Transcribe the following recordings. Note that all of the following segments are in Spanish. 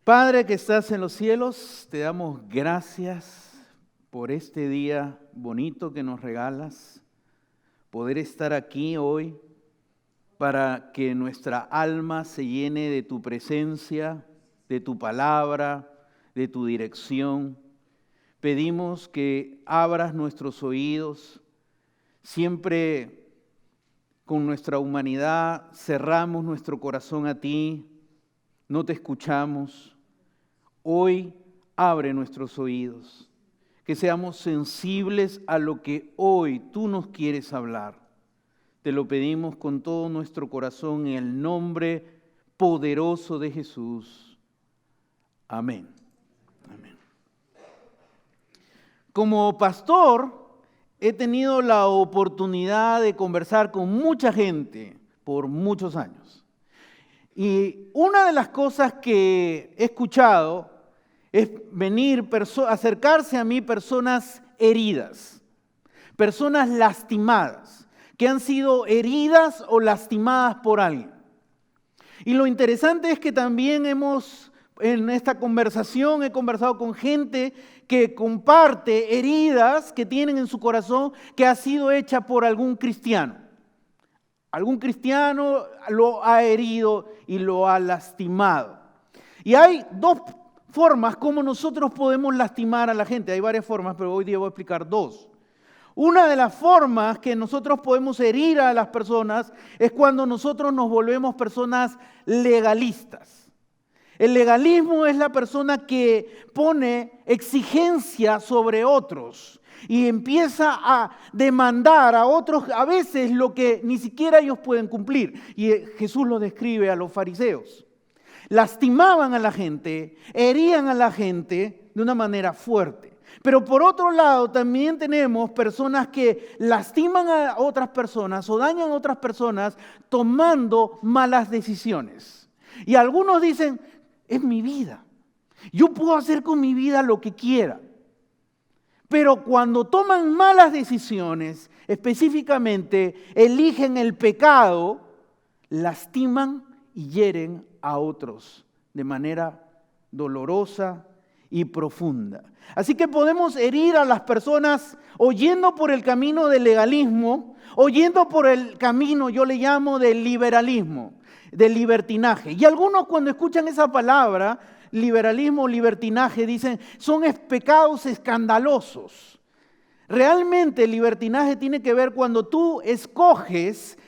Padre que estás en los cielos, te damos gracias por este día bonito que nos regalas, poder estar aquí hoy para que nuestra alma se llene de tu presencia, de tu palabra, de tu dirección. Pedimos que abras nuestros oídos, siempre con nuestra humanidad cerramos nuestro corazón a ti, no te escuchamos. Hoy abre nuestros oídos, que seamos sensibles a lo que hoy tú nos quieres hablar. Te lo pedimos con todo nuestro corazón en el nombre poderoso de Jesús. Amén. Amén. Como pastor, he tenido la oportunidad de conversar con mucha gente por muchos años. Y una de las cosas que he escuchado es acercarse a mí personas heridas, personas lastimadas, que han sido heridas o lastimadas por alguien. Y lo interesante es que también en esta conversación, he conversado con gente que comparte heridas que tienen en su corazón que ha sido hecha por algún cristiano. Algún cristiano lo ha herido y lo ha lastimado. Y hay dos formas como nosotros podemos lastimar a la gente. Hay varias formas, pero hoy día voy a explicar dos. Una de las formas que nosotros podemos herir a las personas es cuando nosotros nos volvemos personas legalistas. El legalismo es la persona que pone exigencia sobre otros y empieza a demandar a otros a veces lo que ni siquiera ellos pueden cumplir. Y Jesús lo describe a los fariseos. Lastimaban a la gente, herían a la gente de una manera fuerte. Pero por otro lado también tenemos personas que lastiman a otras personas o dañan a otras personas tomando malas decisiones. Y algunos dicen, es mi vida, yo puedo hacer con mi vida lo que quiera. Pero cuando toman malas decisiones, específicamente eligen el pecado, lastiman y hieren a otros de manera dolorosa y profunda. Así que podemos herir a las personas o yendo por el camino del legalismo, o yendo por el camino, yo le llamo, del liberalismo, del libertinaje. Y algunos cuando escuchan esa palabra, liberalismo, libertinaje, dicen, son pecados escandalosos. Realmente el libertinaje tiene que ver cuando tú escoges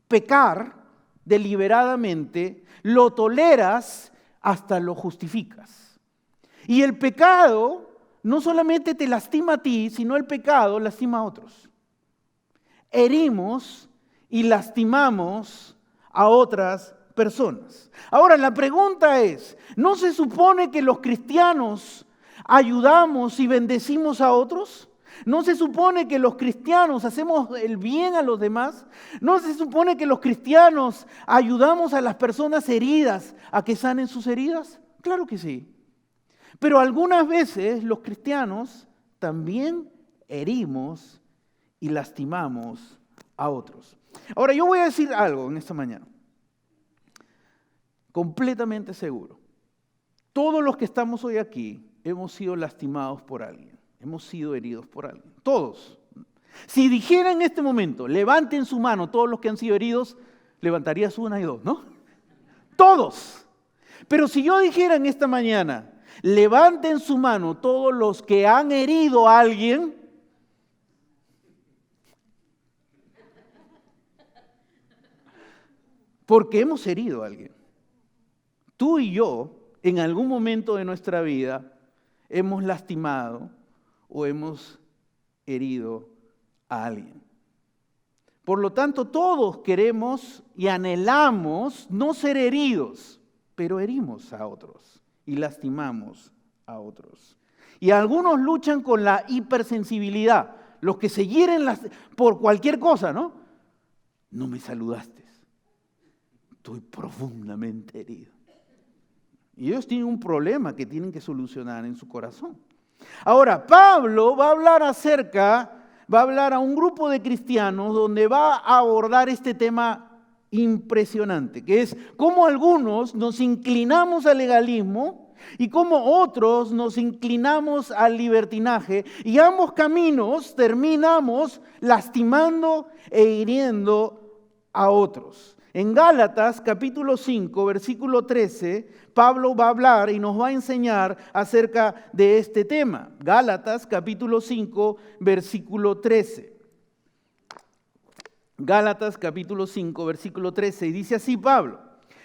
pecar deliberadamente, lo toleras hasta lo justificas. Y el pecado no solamente te lastima a ti, sino el pecado lastima a otros. Herimos y lastimamos a otras personas. Ahora, la pregunta es, ¿no se supone que los cristianos ayudamos y bendecimos a otros? ¿No se supone que los cristianos hacemos el bien a los demás? ¿No se supone que los cristianos ayudamos a las personas heridas a que sanen sus heridas? Claro que sí. Pero algunas veces los cristianos también herimos y lastimamos a otros. Ahora, yo voy a decir algo en esta mañana. Completamente seguro. Todos los que estamos hoy aquí hemos sido lastimados por alguien. Hemos sido heridos por alguien. Todos. Si dijera en este momento, levanten su mano todos los que han sido heridos, levantarías una y dos, ¿no? Todos. Pero si yo dijera en esta mañana, levanten su mano todos los que han herido a alguien, porque hemos herido a alguien. Tú y yo, en algún momento de nuestra vida, hemos lastimado o hemos herido a alguien. Por lo tanto, todos queremos y anhelamos no ser heridos, pero herimos a otros y lastimamos a otros. Y algunos luchan con la hipersensibilidad, los que se hieren por cualquier cosa, ¿no? No me saludaste, estoy profundamente herido. Y ellos tienen un problema que tienen que solucionar en su corazón. Ahora, Pablo va a hablar a un grupo de cristianos donde va a abordar este tema impresionante, que es cómo algunos nos inclinamos al legalismo y cómo otros nos inclinamos al libertinaje y ambos caminos terminamos lastimando e hiriendo a otros. En Gálatas capítulo 5, versículo 13, Pablo va a hablar y nos va a enseñar acerca de este tema. Gálatas capítulo 5, versículo 13. Gálatas capítulo 5, versículo 13, y dice así Pablo: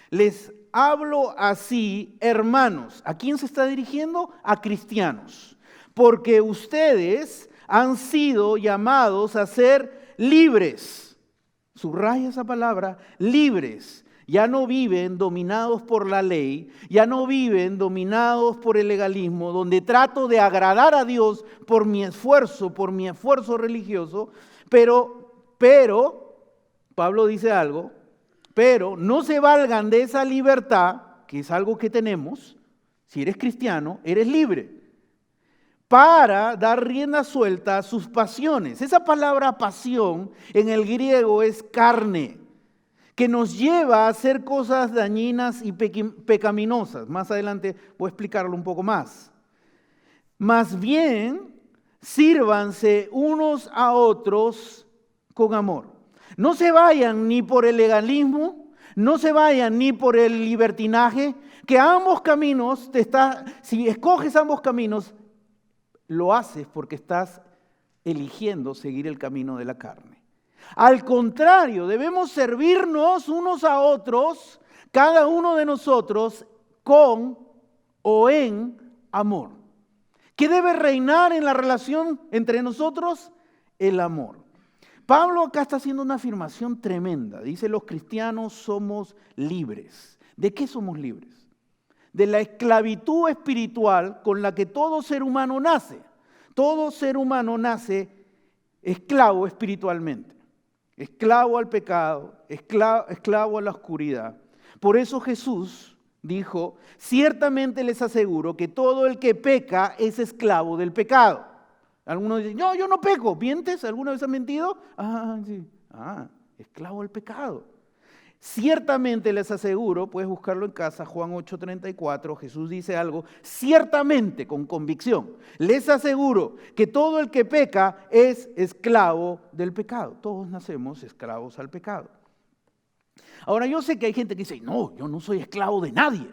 les hablo así, hermanos. ¿A quién se está dirigiendo? A cristianos. Porque ustedes han sido llamados a ser libres. Subraya esa palabra, libres. Ya no viven dominados por la ley, ya no viven dominados por el legalismo, donde trato de agradar a Dios por mi esfuerzo religioso, pero, Pablo dice algo, pero no se valgan de esa libertad, que es algo que tenemos. Si eres cristiano, eres libre, para dar rienda suelta a sus pasiones. Esa palabra pasión en el griego es carne, que nos lleva a hacer cosas dañinas y pecaminosas. Más adelante voy a explicarlo un poco más. Más bien, sírvanse unos a otros con amor. No se vayan ni por el legalismo, no se vayan ni por el libertinaje, que ambos caminos si escoges ambos caminos, lo haces porque estás eligiendo seguir el camino de la carne. Al contrario, debemos servirnos unos a otros, cada uno de nosotros, con o en amor. ¿Qué debe reinar en la relación entre nosotros? El amor. Pablo acá está haciendo una afirmación tremenda. Dice: los cristianos somos libres. ¿De qué somos libres? De la esclavitud espiritual con la que todo ser humano nace. Todo ser humano nace esclavo espiritualmente. Esclavo al pecado, esclavo a la oscuridad. Por eso Jesús dijo: ciertamente les aseguro que todo el que peca es esclavo del pecado. Algunos dicen: no, yo no peco. ¿Mientes? ¿Alguna vez has mentido? Sí. Esclavo del pecado. Ciertamente les aseguro, puedes buscarlo en casa, Juan 8:34, Jesús dice algo, ciertamente, con convicción, les aseguro que todo el que peca es esclavo del pecado. Todos nacemos esclavos al pecado. Ahora, yo sé que hay gente que dice: no, yo no soy esclavo de nadie.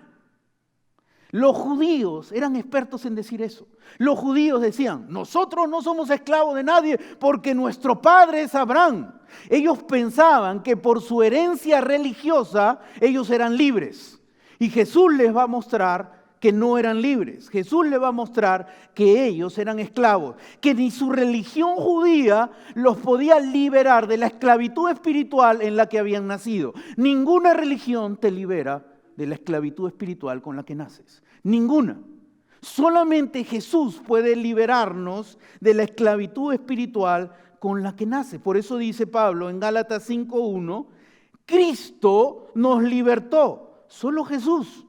Los judíos eran expertos en decir eso. Los judíos decían: nosotros no somos esclavos de nadie porque nuestro padre es Abraham. Ellos pensaban que por su herencia religiosa ellos eran libres. Y Jesús les va a mostrar que no eran libres. Jesús les va a mostrar que ellos eran esclavos. Que ni su religión judía los podía liberar de la esclavitud espiritual en la que habían nacido. Ninguna religión te libera de la esclavitud espiritual con la que naces. Ninguna. Solamente Jesús puede liberarnos de la esclavitud espiritual con la que nace. Por eso dice Pablo en Gálatas 5:1, Cristo nos libertó. Solo Jesús.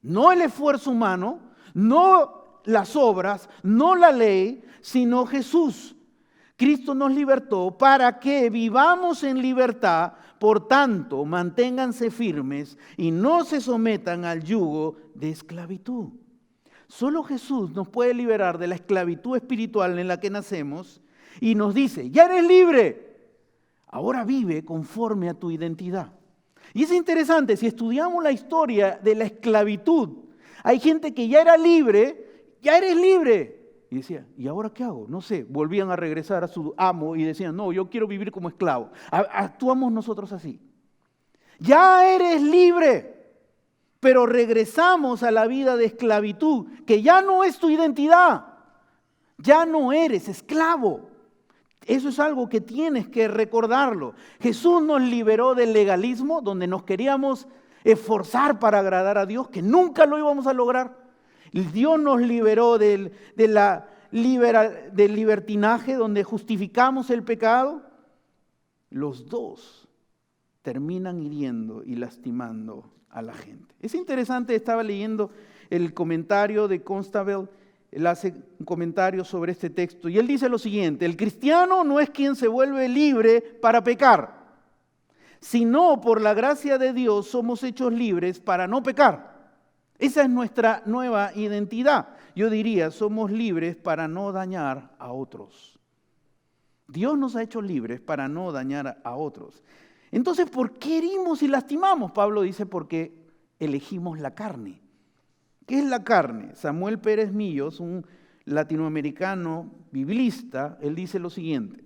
No el esfuerzo humano, no las obras, no la ley, sino Jesús. Cristo nos libertó para que vivamos en libertad. Por tanto, manténganse firmes y no se sometan al yugo de esclavitud. Solo Jesús nos puede liberar de la esclavitud espiritual en la que nacemos y nos dice: ya eres libre, ahora vive conforme a tu identidad. Y es interesante, si estudiamos la historia de la esclavitud, hay gente que ya era libre, ya eres libre. Y decía: ¿y ahora qué hago? No sé, volvían a regresar a su amo y decían: no, yo quiero vivir como esclavo. Actuamos nosotros así. Ya eres libre, pero regresamos a la vida de esclavitud, que ya no es tu identidad. Ya no eres esclavo. Eso es algo que tienes que recordarlo. Jesús nos liberó del legalismo, donde nos queríamos esforzar para agradar a Dios, que nunca lo íbamos a lograr. Dios nos liberó del libertinaje, donde justificamos el pecado. Los dos terminan hiriendo y lastimando a la gente. Es interesante, estaba leyendo el comentario de Constable. Él hace un comentario sobre este texto y él dice lo siguiente: el cristiano no es quien se vuelve libre para pecar, sino por la gracia de Dios somos hechos libres para no pecar. Esa es nuestra nueva identidad. Yo diría, somos libres para no dañar a otros. Dios nos ha hecho libres para no dañar a otros. Entonces, ¿por qué herimos y lastimamos? Pablo dice, porque elegimos la carne. ¿Qué es la carne? Samuel Pérez Millos, un latinoamericano biblista, él dice lo siguiente: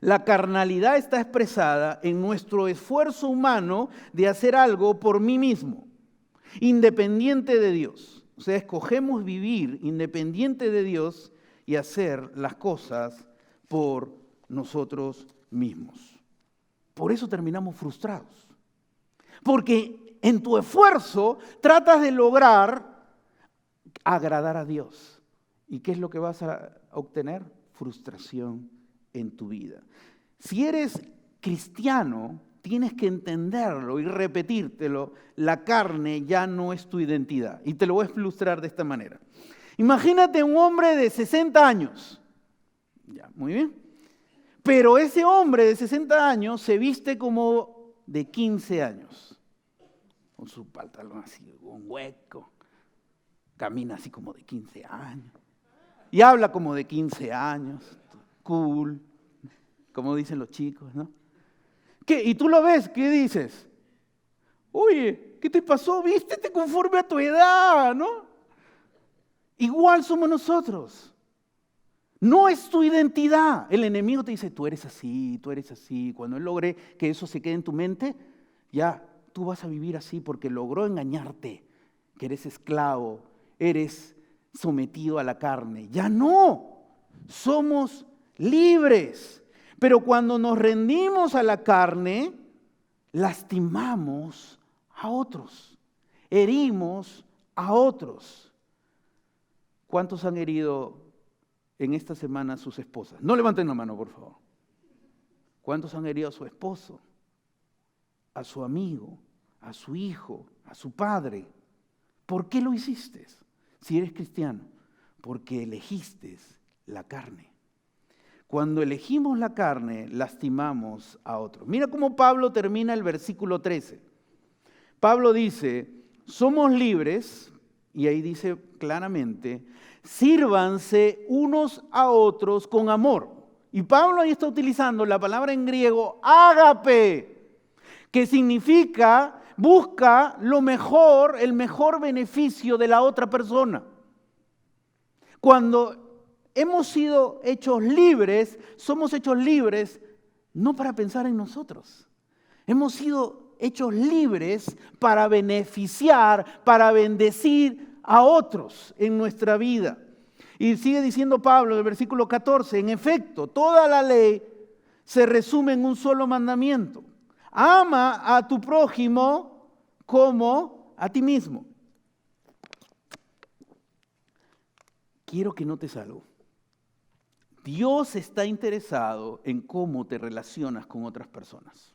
la carnalidad está expresada en nuestro esfuerzo humano de hacer algo por mí mismo, independiente de Dios. O sea, escogemos vivir independiente de Dios y hacer las cosas por nosotros mismos. Por eso terminamos frustrados. Porque en tu esfuerzo tratas de lograr agradar a Dios. ¿Y qué es lo que vas a obtener? Frustración en tu vida. Si eres cristiano, tienes que entenderlo y repetírtelo. La carne ya no es tu identidad. Y te lo voy a ilustrar de esta manera. Imagínate un hombre de 60 años. Ya, muy bien. Pero ese hombre de 60 años se viste como de 15 años. Con su pantalón así, un hueco. Camina así como de 15 años. Y habla como de 15 años. Cool. Como dicen los chicos, ¿no? ¿Qué? Y tú lo ves, ¿qué dices? Oye, ¿qué te pasó? Vístete conforme a tu edad, ¿no? Igual somos nosotros. No es tu identidad. El enemigo te dice, tú eres así, tú eres así. Cuando él logre que eso se quede en tu mente, ya tú vas a vivir así porque logró engañarte, que eres esclavo, eres sometido a la carne. Ya no, somos libres. Pero cuando nos rendimos a la carne, lastimamos a otros, herimos a otros. ¿Cuántos han herido en esta semana a sus esposas? No levanten la mano, por favor. ¿Cuántos han herido a su esposo, a su amigo, a su hijo, a su padre? ¿Por qué lo hiciste? Si eres cristiano, porque elegiste la carne. Cuando elegimos la carne, lastimamos a otros. Mira cómo Pablo termina el versículo 13. Pablo dice, somos libres, y ahí dice claramente, sírvanse unos a otros con amor. Y Pablo ahí está utilizando la palabra en griego, ágape, que significa busca lo mejor, el mejor beneficio de la otra persona. Cuando hemos sido hechos libres, somos hechos libres no para pensar en nosotros. Hemos sido hechos libres para beneficiar, para bendecir a otros en nuestra vida. Y sigue diciendo Pablo en el versículo 14, en efecto, toda la ley se resume en un solo mandamiento. Ama a tu prójimo como a ti mismo. Quiero que notes algo. Dios está interesado en cómo te relacionas con otras personas.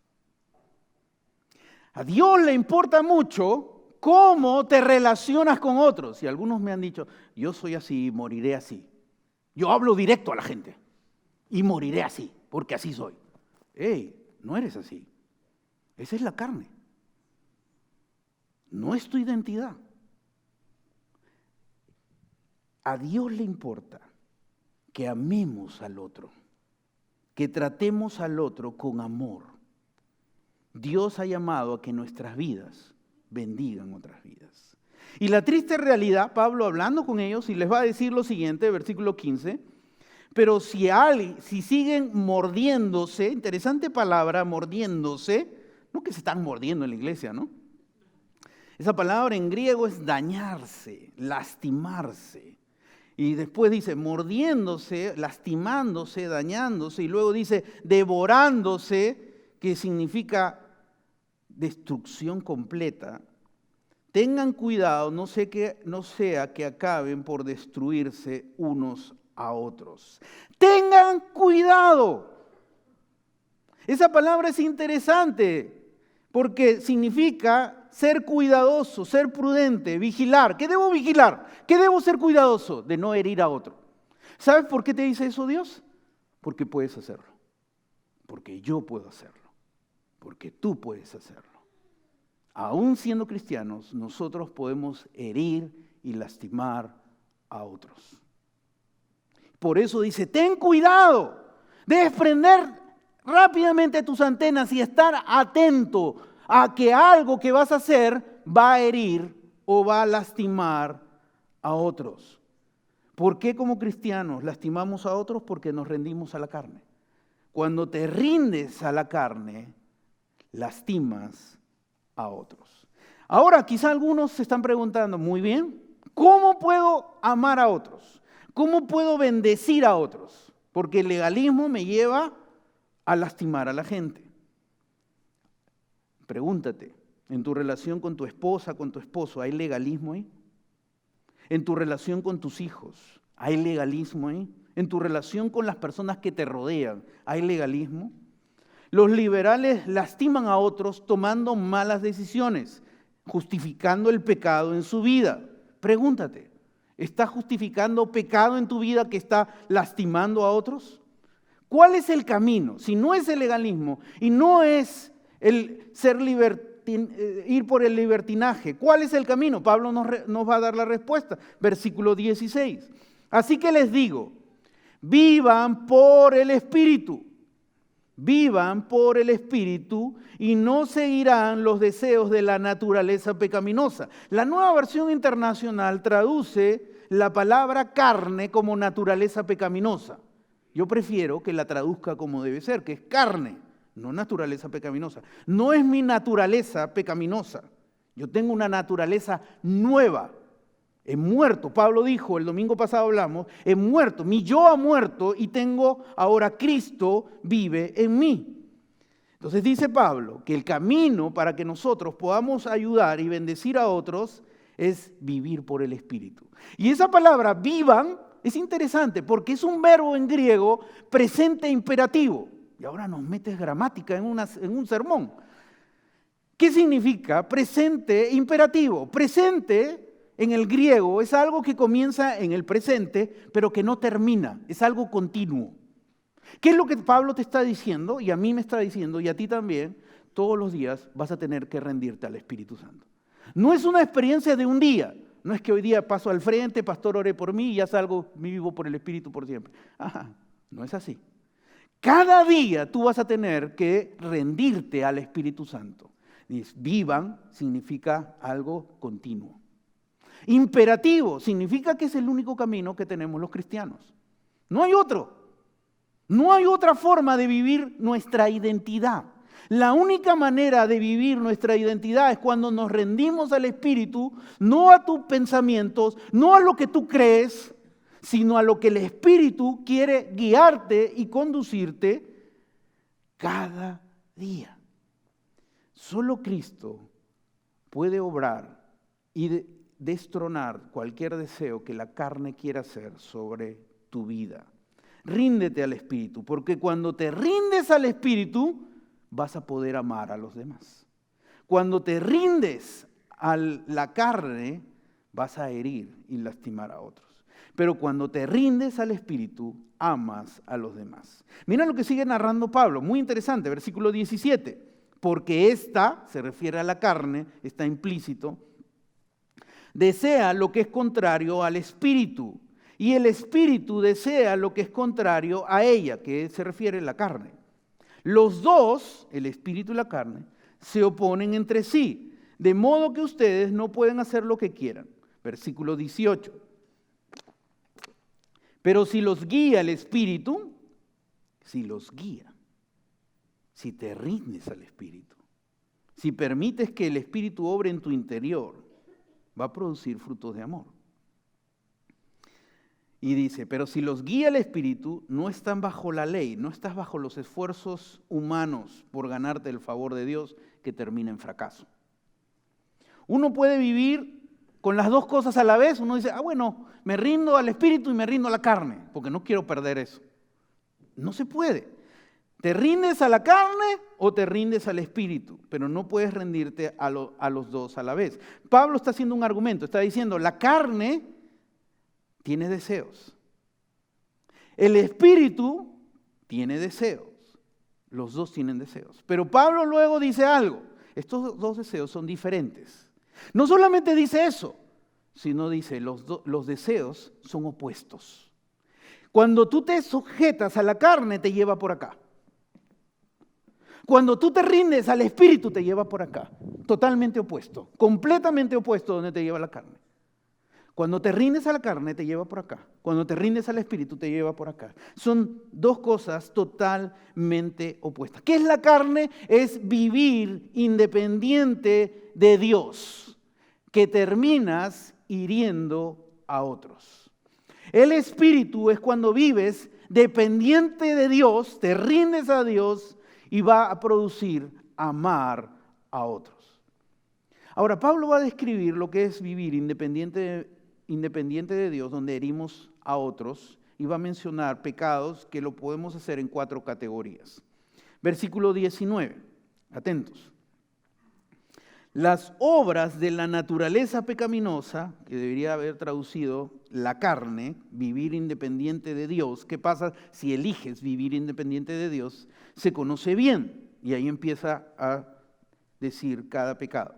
A Dios le importa mucho cómo te relacionas con otros. Y algunos me han dicho, yo soy así, moriré así. Yo hablo directo a la gente y moriré así, porque así soy. ¡Ey! No eres así. Esa es la carne. No es tu identidad. A Dios le importa que amemos al otro, que tratemos al otro con amor. Dios ha llamado a que nuestras vidas bendigan otras vidas. Y la triste realidad, Pablo hablando con ellos, y les va a decir lo siguiente, versículo 15, pero si siguen mordiéndose, interesante palabra, mordiéndose, no que se están mordiendo en la iglesia, ¿no? Esa palabra en griego es dañarse, lastimarse. Y después dice mordiéndose, lastimándose, dañándose, y luego dice devorándose, que significa destrucción completa. Tengan cuidado, no sea que acaben por destruirse unos a otros. Tengan cuidado. Esa palabra es interesante porque significa ser cuidadoso, ser prudente, vigilar. ¿Qué debo vigilar? ¿Qué debo ser cuidadoso? De no herir a otro. ¿Sabes por qué te dice eso Dios? Porque puedes hacerlo. Porque yo puedo hacerlo. Porque tú puedes hacerlo. aún siendo cristianos, nosotros podemos herir y lastimar a otros. Por eso dice, ten cuidado, debes prender rápidamente tus antenas y estar atento a que algo que vas a hacer va a herir o va a lastimar a otros. ¿Por qué como cristianos lastimamos a otros? Porque nos rendimos a la carne. Cuando te rindes a la carne, lastimas a otros. Ahora, quizá algunos se están preguntando, muy bien, ¿cómo puedo amar a otros? ¿Cómo puedo bendecir a otros? Porque el legalismo me lleva a lastimar a la gente. Pregúntate, en tu relación con tu esposa, con tu esposo, ¿hay legalismo ahí? En tu relación con tus hijos, ¿hay legalismo ahí? En tu relación con las personas que te rodean, ¿hay legalismo? Los liberales lastiman a otros tomando malas decisiones, justificando el pecado en su vida. Pregúntate, ¿estás justificando pecado en tu vida que está lastimando a otros? ¿Cuál es el camino? Si no es el legalismo y no es el ir por el libertinaje, ¿cuál es el camino? Pablo nos va a dar la respuesta. Versículo 16. Así que les digo, vivan por el Espíritu. Vivan por el Espíritu y no seguirán los deseos de la naturaleza pecaminosa. La Nueva Versión Internacional traduce la palabra carne como naturaleza pecaminosa. Yo prefiero que la traduzca como debe ser, que es carne, no naturaleza pecaminosa. No es mi naturaleza pecaminosa. Yo tengo una naturaleza nueva. He muerto, Pablo dijo, el domingo pasado hablamos, he muerto, mi yo ha muerto y tengo ahora Cristo vive en mí. Entonces dice Pablo que el camino para que nosotros podamos ayudar y bendecir a otros es vivir por el Espíritu. Y esa palabra vivan es interesante porque es un verbo en griego presente imperativo. Y ahora nos metes gramática en un sermón. ¿Qué significa presente imperativo? Presente en el griego es algo que comienza en el presente, pero que no termina, es algo continuo. ¿Qué es lo que Pablo te está diciendo? Y a mí me está diciendo, y a ti también, todos los días vas a tener que rendirte al Espíritu Santo. No es una experiencia de un día, no es que hoy día paso al frente, pastor, ore por mí y ya salgo, vivo por el Espíritu por siempre. No es así. Cada día tú vas a tener que rendirte al Espíritu Santo. Vivan significa algo continuo. Imperativo significa que es el único camino que tenemos los cristianos. No hay otro. No hay otra forma de vivir nuestra identidad. La única manera de vivir nuestra identidad es cuando nos rendimos al Espíritu, no a tus pensamientos, no a lo que tú crees, sino a lo que el Espíritu quiere guiarte y conducirte cada día. Solo Cristo puede obrar y destronar cualquier deseo que la carne quiera hacer sobre tu vida. Ríndete al Espíritu, porque cuando te rindes al Espíritu, vas a poder amar a los demás. Cuando te rindes a la carne, vas a herir y lastimar a otros. Pero cuando te rindes al Espíritu, amas a los demás. Mira lo que sigue narrando Pablo, muy interesante, versículo 17. Porque esta, se refiere a la carne, está implícito, desea lo que es contrario al Espíritu, y el Espíritu desea lo que es contrario a ella, que se refiere a la carne. Los dos, el Espíritu y la carne, se oponen entre sí, de modo que ustedes no pueden hacer lo que quieran. Versículo 18. Pero si los guía el Espíritu, si te rindes al Espíritu, si permites que el Espíritu obre en tu interior, va a producir frutos de amor. Y dice, pero si los guía el Espíritu, no están bajo la ley, no estás bajo los esfuerzos humanos por ganarte el favor de Dios que termina en fracaso. Uno puede vivir con las dos cosas a la vez. Uno dice, bueno, me rindo al Espíritu y me rindo a la carne, porque no quiero perder eso. No se puede. ¿Te rindes a la carne o te rindes al Espíritu? Pero no puedes rendirte a los dos a la vez. Pablo está haciendo un argumento, está diciendo, la carne tiene deseos. El Espíritu tiene deseos. Los dos tienen deseos. Pero Pablo luego dice algo. estos dos deseos son diferentes. No solamente dice eso, sino dice los deseos son opuestos. Cuando tú te sujetas a la carne, te lleva por acá. Cuando tú te rindes al espíritu, te lleva por acá. Totalmente opuesto, completamente opuesto a donde te lleva la carne. Cuando te rindes a la carne, te lleva por acá. Cuando te rindes al espíritu, te lleva por acá. Son dos cosas totalmente opuestas. ¿Qué es la carne? Es vivir independiente de Dios, que terminas hiriendo a otros. El espíritu es cuando vives dependiente de Dios, te rindes a Dios y va a producir amar a otros. Ahora, Pablo va a describir lo que es vivir independiente de Dios, donde herimos a otros, y va a mencionar pecados que lo podemos hacer en 4 categorías. Versículo 19, atentos. Las obras de la naturaleza pecaminosa, que debería haber traducido la carne, vivir independiente de Dios. ¿Qué pasa si eliges vivir independiente de Dios? Se conoce bien, y ahí empieza a decir cada pecado.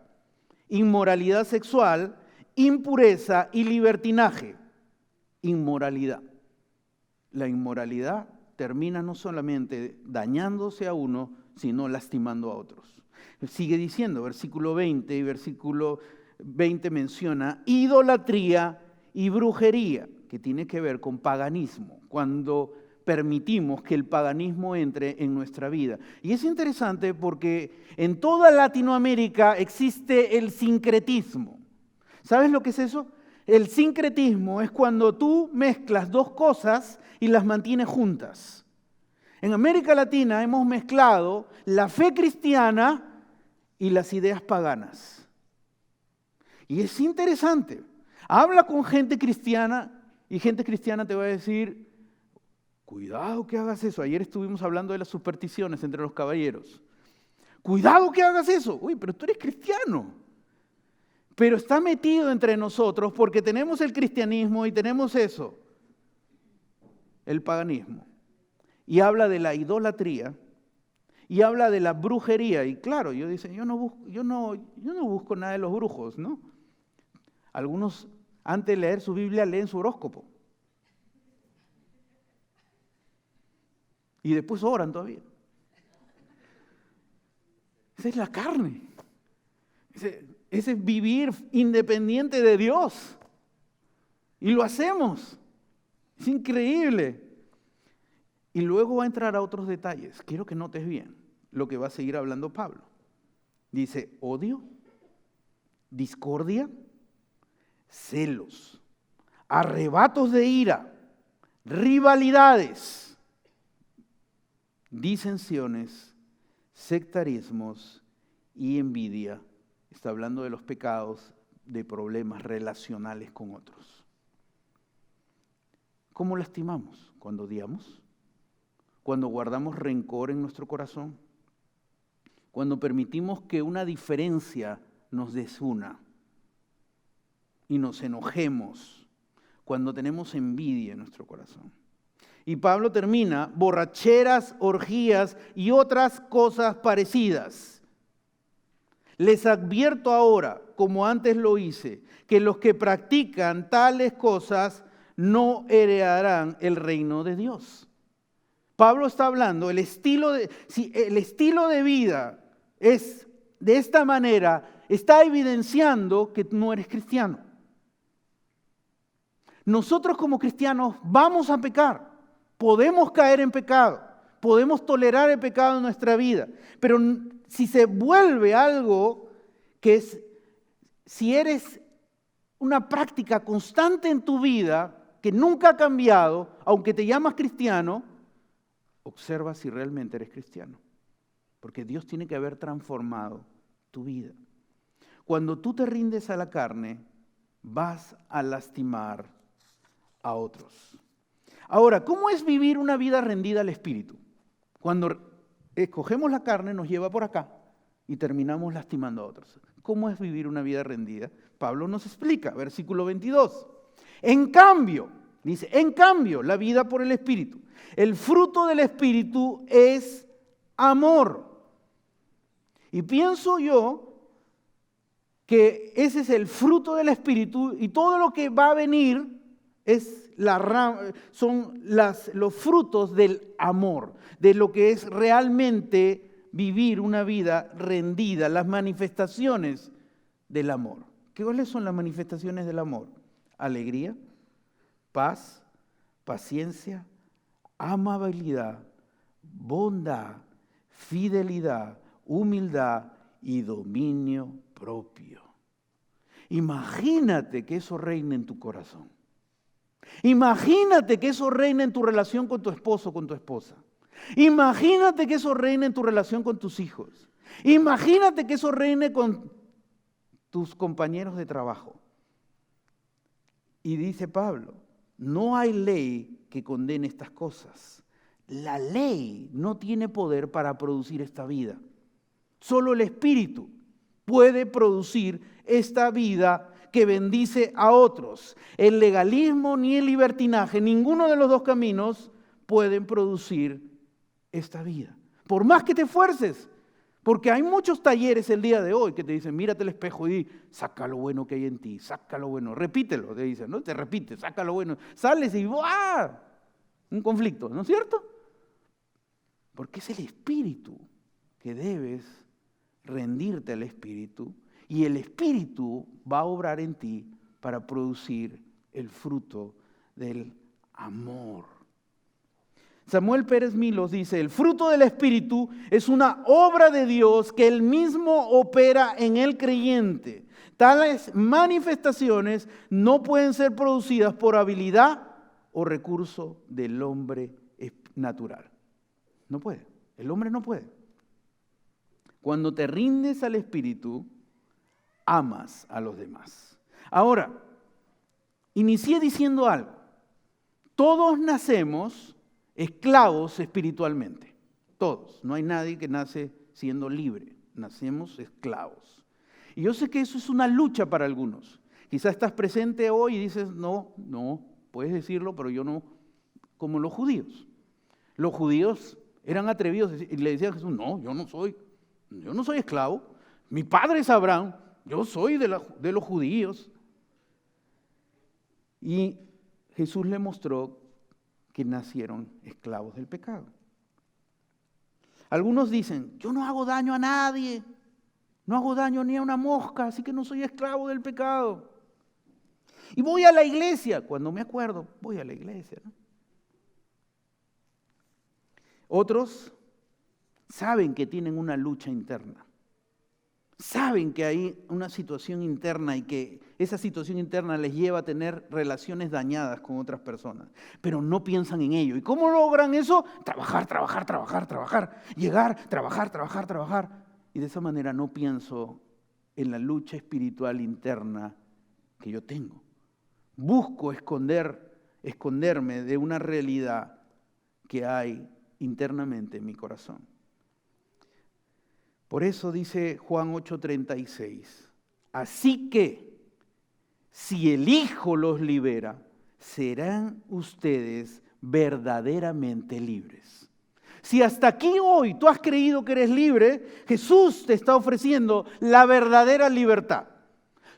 Inmoralidad sexual, impureza y libertinaje. Inmoralidad. La inmoralidad termina no solamente dañándose a uno, sino lastimando a otros. Sigue diciendo, versículo 20 y versículo 20 menciona idolatría y brujería, que tiene que ver con paganismo, cuando permitimos que el paganismo entre en nuestra vida. Y es interesante porque en toda Latinoamérica existe el sincretismo. ¿Sabes lo que es eso? El sincretismo es cuando tú mezclas dos cosas y las mantienes juntas. En América Latina hemos mezclado la fe cristiana y las ideas paganas. Y es interesante. Habla con gente cristiana y gente cristiana te va a decir, cuidado que hagas eso. Ayer estuvimos hablando de las supersticiones entre los caballeros. Cuidado que hagas eso. Uy, pero tú eres cristiano. Pero está metido entre nosotros porque tenemos el cristianismo y tenemos eso, el paganismo. Y habla de la idolatría y habla de la brujería. Y claro, yo no busco nada de los brujos, ¿no? Algunos antes de leer su Biblia leen su horóscopo. Y después oran todavía. Esa es la carne. Ese es vivir independiente de Dios. Y lo hacemos. Es increíble. Y luego va a entrar a otros detalles. Quiero que notes bien lo que va a seguir hablando Pablo. Dice, odio, discordia, celos, arrebatos de ira, rivalidades, disensiones, sectarismos y envidia. Está hablando de los pecados, de problemas relacionales con otros. ¿Cómo lastimamos? Cuando odiamos, cuando guardamos rencor en nuestro corazón, cuando permitimos que una diferencia nos desuna y nos enojemos, cuando tenemos envidia en nuestro corazón. Y Pablo termina, borracheras, orgías y otras cosas parecidas. Les advierto ahora, como antes lo hice, que los que practican tales cosas no heredarán el reino de Dios. Pablo está hablando, si el estilo de vida es de esta manera, está evidenciando que no eres cristiano. Nosotros como cristianos vamos a pecar, podemos caer en pecado, podemos tolerar el pecado en nuestra vida, pero si se vuelve algo que es, si eres una práctica constante en tu vida, que nunca ha cambiado, aunque te llamas cristiano, observa si realmente eres cristiano. Porque Dios tiene que haber transformado tu vida. Cuando tú te rindes a la carne, vas a lastimar a otros. Ahora, ¿cómo es vivir una vida rendida al Espíritu? Cuando escogemos la carne, nos lleva por acá y terminamos lastimando a otros. ¿Cómo es vivir una vida rendida? Pablo nos explica, versículo 22. En cambio, dice, la vida por el Espíritu. El fruto del Espíritu es amor. Y pienso yo que ese es el fruto del Espíritu y todo lo que va a venir son los frutos del amor, de lo que es realmente vivir una vida rendida, las manifestaciones del amor. ¿Cuáles son las manifestaciones del amor? Alegría, paz, paciencia, amabilidad, bondad, fidelidad, humildad y dominio propio. Imagínate que eso reine en tu corazón. Imagínate que eso reine en tu relación con tu esposo o con tu esposa. Imagínate que eso reine en tu relación con tus hijos. Imagínate que eso reine con tus compañeros de trabajo. Y dice Pablo, no hay ley que condene estas cosas. La ley no tiene poder para producir esta vida. Solo el Espíritu puede producir esta vida que bendice a otros. El legalismo ni el libertinaje, ninguno de los dos caminos pueden producir esta vida. Por más que te esfuerces, porque hay muchos talleres el día de hoy que te dicen, mírate al espejo y saca lo bueno que hay en ti, saca lo bueno, repítelo, te dicen, ¿no? Te repite, saca lo bueno, sales y ¡buah! Un conflicto, ¿no es cierto? Porque es el Espíritu que debes rendirte al Espíritu y el Espíritu va a obrar en ti para producir el fruto del amor. Samuel Pérez Milos dice, el fruto del Espíritu es una obra de Dios que Él mismo opera en el creyente. Tales manifestaciones no pueden ser producidas por habilidad o recurso del hombre natural. No puede, el hombre no puede. Cuando te rindes al Espíritu, amas a los demás. Ahora, inicié diciendo algo. Todos nacemos esclavos espiritualmente. Todos. No hay nadie que nace siendo libre. Nacemos esclavos. Y yo sé que eso es una lucha para algunos. Quizás estás presente hoy y dices, no, puedes decirlo, pero yo no, como los judíos. Los judíos eran atrevidos y le decían a Jesús, no, yo no soy esclavo. Mi padre es Abraham, yo soy de los judíos. Y Jesús le mostró que nacieron esclavos del pecado. Algunos dicen, yo no hago daño a nadie, no hago daño ni a una mosca, así que no soy esclavo del pecado. Y voy a la iglesia, cuando me acuerdo, voy a la iglesia, ¿no? Otros saben que tienen una lucha interna. Saben que hay una situación interna y que esa situación interna les lleva a tener relaciones dañadas con otras personas, pero no piensan en ello. ¿Y cómo logran eso? Trabajar. Llegar, trabajar. Y de esa manera no pienso en la lucha espiritual interna que yo tengo. Busco esconderme de una realidad que hay internamente en mi corazón. Por eso dice Juan 8:36, así que si el Hijo los libera, serán ustedes verdaderamente libres. Si hasta aquí hoy tú has creído que eres libre, Jesús te está ofreciendo la verdadera libertad.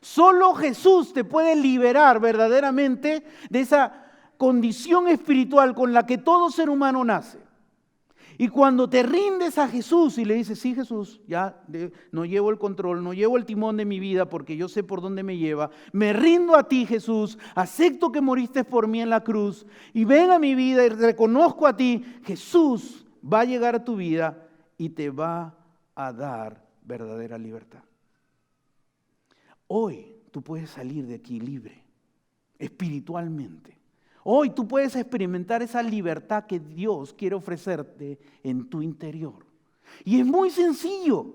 Solo Jesús te puede liberar verdaderamente de esa condición espiritual con la que todo ser humano nace. Y cuando te rindes a Jesús y le dices, sí Jesús, ya no llevo el control, no llevo el timón de mi vida porque yo sé por dónde me lleva, me rindo a ti Jesús, acepto que moriste por mí en la cruz y ven a mi vida y reconozco a ti, Jesús va a llegar a tu vida y te va a dar verdadera libertad. Hoy tú puedes salir de aquí libre, espiritualmente. Hoy tú puedes experimentar esa libertad que Dios quiere ofrecerte en tu interior. Y es muy sencillo.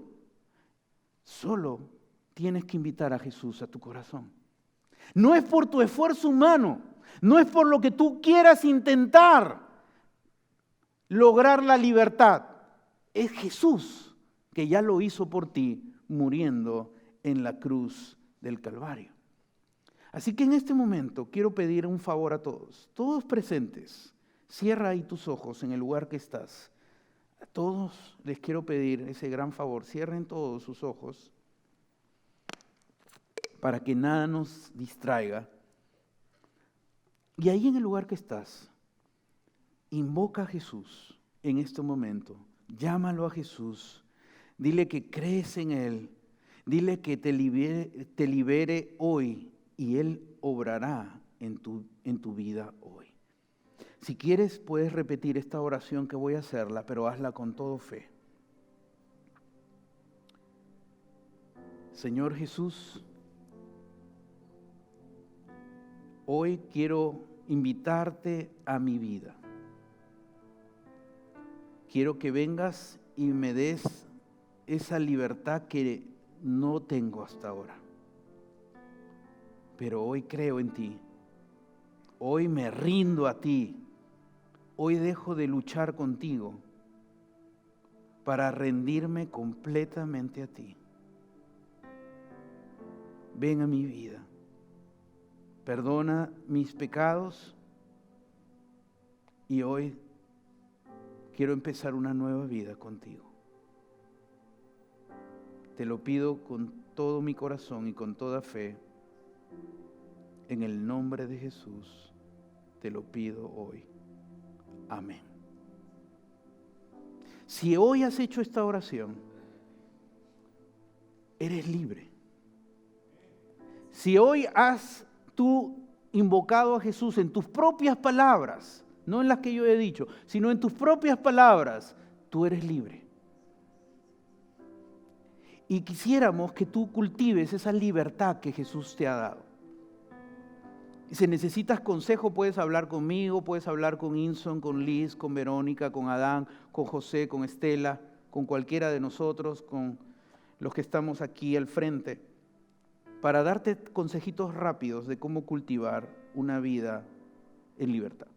Solo tienes que invitar a Jesús a tu corazón. No es por tu esfuerzo humano, no es por lo que tú quieras intentar lograr la libertad. Es Jesús que ya lo hizo por ti muriendo en la cruz del Calvario. Así que en este momento quiero pedir un favor a todos presentes. Cierra ahí tus ojos en el lugar que estás. A todos les quiero pedir ese gran favor, cierren todos sus ojos para que nada nos distraiga. Y ahí en el lugar que estás, invoca a Jesús en este momento, llámalo a Jesús, dile que crees en Él, dile que te libere hoy y Él obrará en tu vida hoy. Si quieres, puedes repetir esta oración que voy a hacerla, pero hazla con todo fe. Señor Jesús, hoy quiero invitarte a mi vida. Quiero que vengas y me des esa libertad que no tengo hasta ahora. Pero hoy creo en ti. Hoy me rindo a ti. Hoy dejo de luchar contigo para rendirme completamente a ti. Ven a mi vida. Perdona mis pecados y hoy quiero empezar una nueva vida contigo. Te lo pido con todo mi corazón y con toda fe. En el nombre de Jesús te lo pido hoy. Amén. Si hoy has hecho esta oración, eres libre. Si hoy has tú invocado a Jesús en tus propias palabras, no en las que yo he dicho, sino en tus propias palabras, tú eres libre. Y quisiéramos que tú cultives esa libertad que Jesús te ha dado. Y si necesitas consejo, puedes hablar conmigo, puedes hablar con Inson, con Liz, con Verónica, con Adán, con José, con Estela, con cualquiera de nosotros, con los que estamos aquí al frente, para darte consejitos rápidos de cómo cultivar una vida en libertad.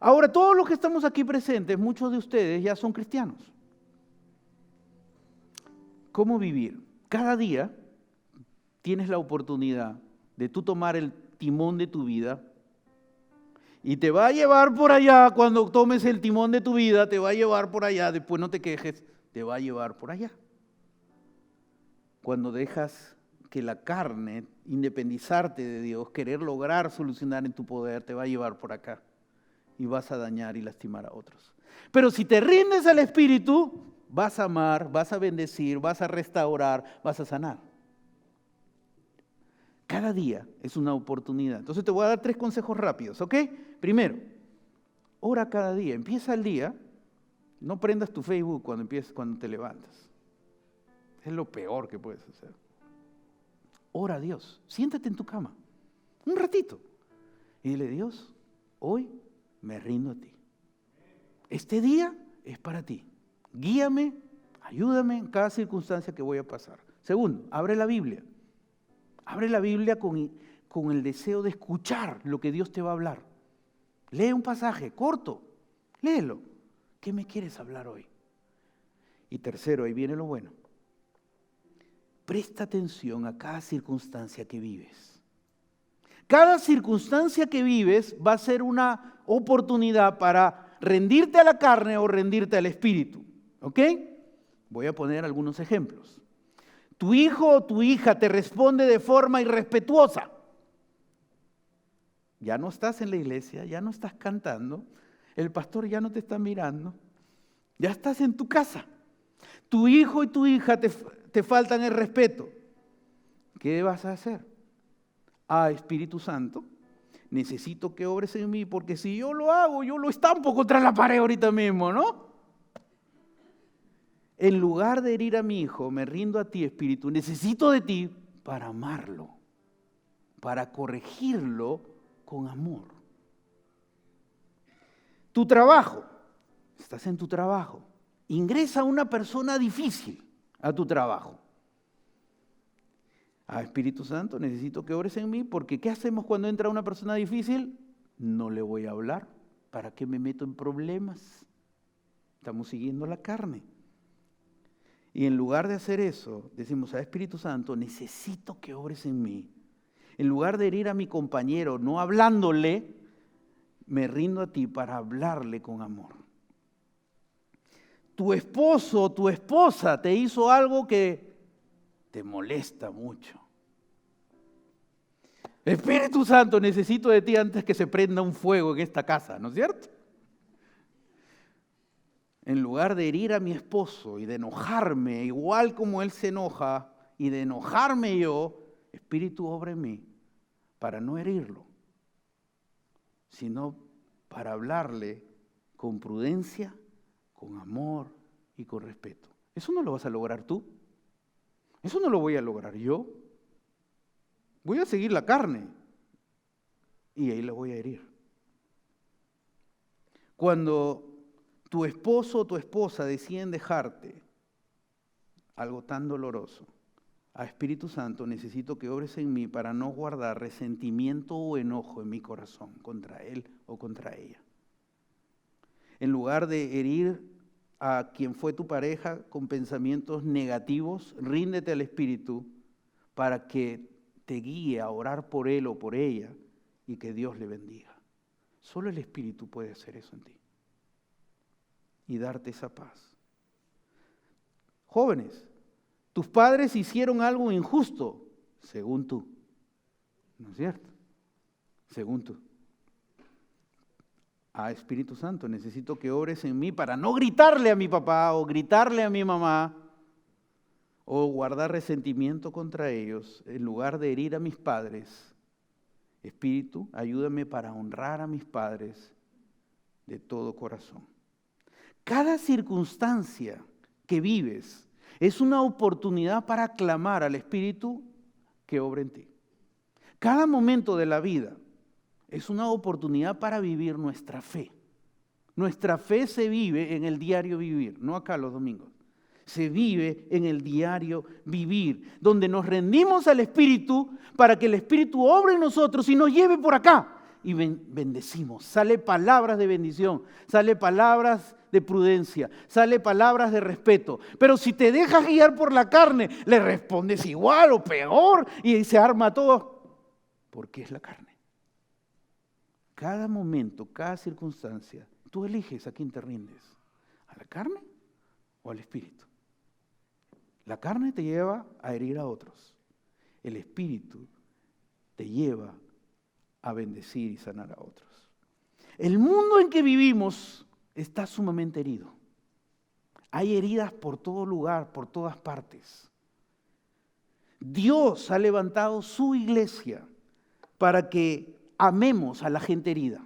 Ahora, todos los que estamos aquí presentes, muchos de ustedes ya son cristianos. ¿Cómo vivir? Cada día tienes la oportunidad de tú tomar el timón de tu vida y te va a llevar por allá. Cuando tomes el timón de tu vida, te va a llevar por allá. Después no te quejes, te va a llevar por allá. Cuando dejas que la carne, independizarte de Dios, querer lograr solucionar en tu poder, te va a llevar por acá y vas a dañar y lastimar a otros. Pero si te rindes al Espíritu, vas a amar, vas a bendecir, vas a restaurar, vas a sanar. Cada día es una oportunidad. Entonces te voy a dar 3 consejos rápidos, ¿ok? Primero, ora cada día. Empieza el día. No prendas tu Facebook cuando te levantas. Es lo peor que puedes hacer. Ora a Dios. Siéntate en tu cama. Un ratito. Y dile, Dios, hoy me rindo a ti. Este día es para ti. Guíame, ayúdame en cada circunstancia que voy a pasar. Segundo, abre la Biblia. Abre la Biblia con el deseo de escuchar lo que Dios te va a hablar. Lee un pasaje corto, léelo. ¿Qué me quieres hablar hoy? Y tercero, ahí viene lo bueno. Presta atención a cada circunstancia que vives. Cada circunstancia que vives va a ser una oportunidad para rendirte a la carne o rendirte al espíritu. ¿Ok? Voy a poner algunos ejemplos. Tu hijo o tu hija te responde de forma irrespetuosa. Ya no estás en la iglesia, ya no estás cantando, el pastor ya no te está mirando, ya estás en tu casa. Tu hijo y tu hija te faltan el respeto. ¿Qué vas a hacer? Espíritu Santo, necesito que obres en mí, porque si yo lo hago, yo lo estampo contra la pared ahorita mismo, ¿no? En lugar de herir a mi hijo, me rindo a ti, Espíritu. Necesito de ti para amarlo, para corregirlo con amor. Tu trabajo. Estás en tu trabajo. Ingresa una persona difícil a tu trabajo. Espíritu Santo, necesito que ores en mí, porque ¿qué hacemos cuando entra una persona difícil? No le voy a hablar. ¿Para qué me meto en problemas? Estamos siguiendo la carne. Y en lugar de hacer eso, decimos, Espíritu Santo, necesito que obres en mí. En lugar de herir a mi compañero, no hablándole, me rindo a ti para hablarle con amor. tu esposo o tu esposa te hizo algo que te molesta mucho. Espíritu Santo, necesito de ti antes que se prenda un fuego en esta casa, ¿no es cierto? En lugar de herir a mi esposo y de enojarme, igual como él se enoja, y de enojarme yo, Espíritu, obra en mí para no herirlo, sino para hablarle con prudencia, con amor y con respeto. Eso no lo vas a lograr tú. Eso no lo voy a lograr yo. Voy a seguir la carne y ahí la voy a herir. Cuando tu esposo o tu esposa deciden dejarte, algo tan doloroso, a Espíritu Santo, necesito que obres en mí para no guardar resentimiento o enojo en mi corazón contra él o contra ella. En lugar de herir a quien fue tu pareja con pensamientos negativos, ríndete al Espíritu para que te guíe a orar por él o por ella y que Dios le bendiga. Solo el Espíritu puede hacer eso en ti y darte esa paz. Jóvenes, tus padres hicieron algo injusto, según tú. ¿No es cierto? Según tú. Espíritu Santo, necesito que obres en mí para no gritarle a mi papá o gritarle a mi mamá o guardar resentimiento contra ellos en lugar de herir a mis padres. Espíritu, ayúdame para honrar a mis padres de todo corazón. Cada circunstancia que vives es una oportunidad para clamar al Espíritu que obra en ti. Cada momento de la vida es una oportunidad para vivir nuestra fe. Nuestra fe se vive en el diario vivir, no acá los domingos. Se vive en el diario vivir, donde nos rendimos al Espíritu para que el Espíritu obre en nosotros y nos lleve por acá. Y bendecimos, sale palabras de bendición, sale palabras de prudencia, sale palabras de respeto. Pero si te dejas guiar por la carne, le respondes igual o peor y se arma todo, porque es la carne. Cada momento, cada circunstancia, tú eliges a quién te rindes, a la carne o al Espíritu. La carne te lleva a herir a otros, el Espíritu te lleva a bendecir y sanar a otros. El mundo en que vivimos está sumamente herido. Hay heridas por todo lugar, por todas partes. Dios ha levantado su iglesia para que amemos a la gente herida.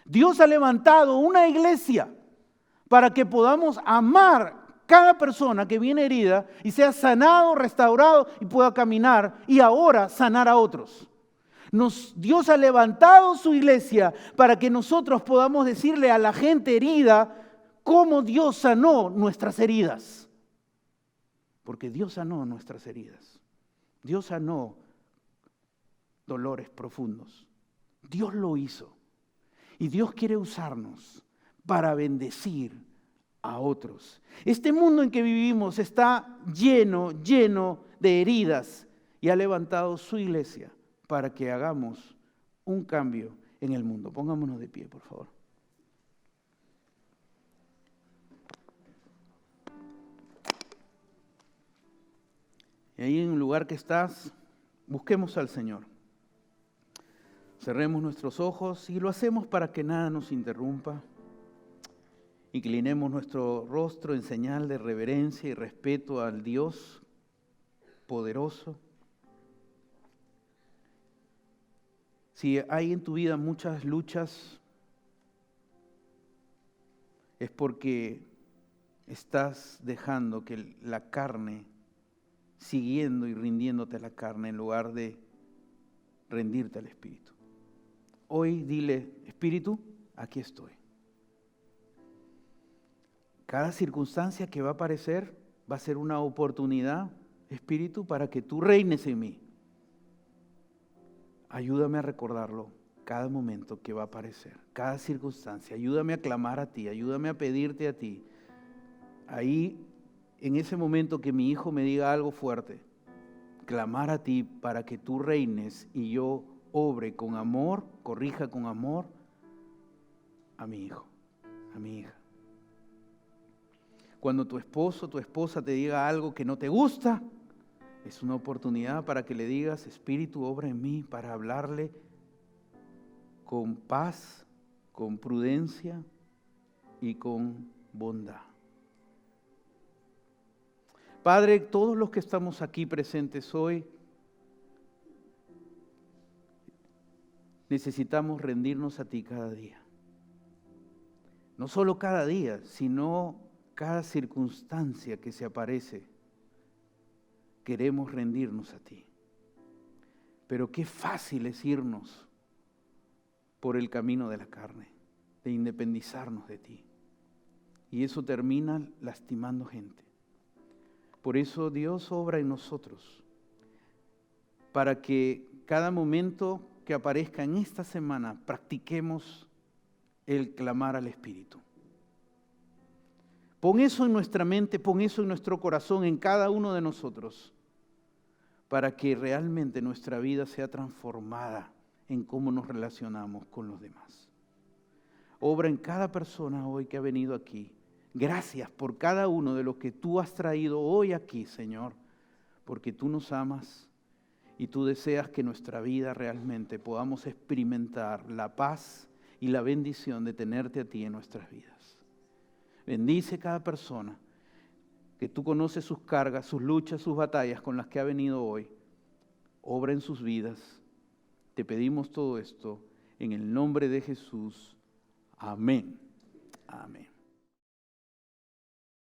Dios ha levantado una iglesia para que podamos amar cada persona que viene herida y sea sanado, restaurado y pueda caminar y ahora sanar a otros. Dios ha levantado su iglesia para que nosotros podamos decirle a la gente herida cómo Dios sanó nuestras heridas. Porque Dios sanó nuestras heridas. Dios sanó dolores profundos. Dios lo hizo. Y Dios quiere usarnos para bendecir a otros. Este mundo en que vivimos está lleno de heridas y ha levantado su iglesia para que hagamos un cambio en el mundo. Pongámonos de pie, por favor. Y ahí en el lugar que estás, busquemos al Señor. Cerremos nuestros ojos y lo hacemos para que nada nos interrumpa. Inclinemos nuestro rostro en señal de reverencia y respeto al Dios poderoso. Si hay en tu vida muchas luchas, es porque estás dejando que la carne, siguiendo y rindiéndote a la carne en lugar de rendirte al Espíritu. Hoy dile, Espíritu, aquí estoy. Cada circunstancia que va a aparecer va a ser una oportunidad, Espíritu, para que tú reines en mí. Ayúdame a recordarlo cada momento que va a aparecer, cada circunstancia. Ayúdame a clamar a ti, ayúdame a pedirte a ti. Ahí, en ese momento que mi hijo me diga algo fuerte, clamar a ti para que tú reines y yo obre con amor, corrija con amor a mi hijo, a mi hija. Cuando tu esposo o tu esposa te diga algo que no te gusta, es una oportunidad para que le digas, Espíritu, obra en mí para hablarle con paz, con prudencia y con bondad. Padre, todos los que estamos aquí presentes hoy, necesitamos rendirnos a ti cada día. No solo cada día, sino cada circunstancia que se aparece. Queremos rendirnos a ti. Pero qué fácil es irnos por el camino de la carne, de independizarnos de ti. Y eso termina lastimando gente. Por eso Dios obra en nosotros, para que cada momento que aparezca en esta semana practiquemos el clamar al Espíritu. Pon eso en nuestra mente, pon eso en nuestro corazón, en cada uno de nosotros, para que realmente nuestra vida sea transformada en cómo nos relacionamos con los demás. Obra en cada persona hoy que ha venido aquí. Gracias por cada uno de los que tú has traído hoy aquí, Señor, porque tú nos amas y tú deseas que nuestra vida realmente podamos experimentar la paz y la bendición de tenerte a ti en nuestras vidas. Bendice cada persona, que tú conoces sus cargas, sus luchas, sus batallas con las que ha venido hoy. Obra en sus vidas. Te pedimos todo esto en el nombre de Jesús. Amén. Amén.